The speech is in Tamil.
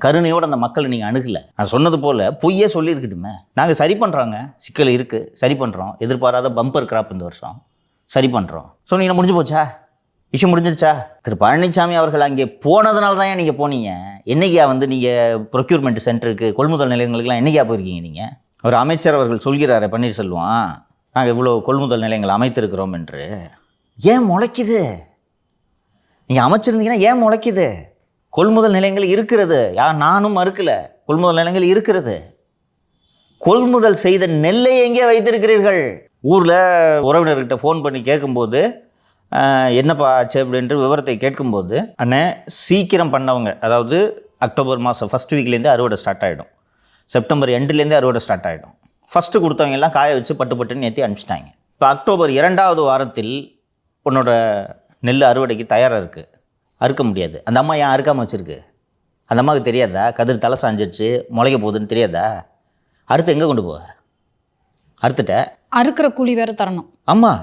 கருணையோடு அந்த மக்களை நீங்கள் அணுகலை. நான் சொன்னது போல் பொய்யே சொல்லியிருக்கட்டுமே. நாங்கள் சரி பண்ணுறோங்க, சிக்கல் இருக்குது, சரி பண்ணுறோம், எதிர்பாராத பம்பர் கிராப் இந்த வருஷம் சரி பண்ணுறோம் சொன்னீங்கன்னா முடிஞ்சு போச்சா? விஷயம் முடிஞ்சிருச்சா? திரு பழனிசாமி அவர்கள் அங்கே போனதுனால தான் நீங்கள் போனீங்க. என்னைக்கா நீங்கள் ப்ரொக்யூர்மெண்ட் சென்டருக்கு, கொள்முதல் நிலையங்களுக்கெல்லாம் என்னைக்கா போயிருக்கீங்க நீங்கள்? ஒரு அமைச்சர் அவர்கள் சொல்கிறாரு, பன்னீர்செல்வம், நாங்கள் இவ்வளோ கொள்முதல் நிலையங்கள் அமைத்திருக்கிறோம் என்று. ஏன் முளைக்குது? நீங்கள் அமைச்சிருந்தீங்கன்னா ஏன் முளைக்குது? கொள்முதல் நிலையங்கள் இருக்கிறது, நானும் மறுக்கல, கொள்முதல் நிலையங்கள் இருக்கிறது. கொள்முதல் செய்த நெல்லை எங்கே வைத்திருக்கிறீர்கள்? ஊரில் உறவினர்கிட்ட ஃபோன் பண்ணி கேட்கும்போது என்னப்பா ஆச்சு அப்படின்ட்டு விவரத்தை கேட்கும்போது, அண்ணே சீக்கிரம் பண்ணவங்க, அதாவது அக்டோபர் மாதம் ஃபஸ்ட் வீக்லேருந்து அறுவடை ஸ்டார்ட் ஆகிடும், செப்டம்பர் எண்டுலேருந்து அறுவடை ஸ்டார்ட் ஆகிடும். ஃபஸ்ட்டு கொடுத்தவங்க எல்லாம் காய வச்சு பட்டு பட்டுன்னு ஏற்றி அனுப்பிச்சிட்டாங்க. இப்போ அக்டோபர் 2வது வாரத்தில் உன்னோட நெல் அறுவடைக்கு தயாராக இருக்குது, அறுக்க முடியாது. அந்த அம்மா ஏன் அறுக்காமல் வச்சுருக்கு? அந்த அம்மாவுக்கு தெரியாதா கதிர் தலை சாஞ்சிடுச்சு, முளைக்க போகுதுன்னு தெரியாதா? அறுத்து எங்கே கொண்டு போவ? அறுத்துட்ட, அறுக்கிற கூலி வேற தரணும். ஆமாம்.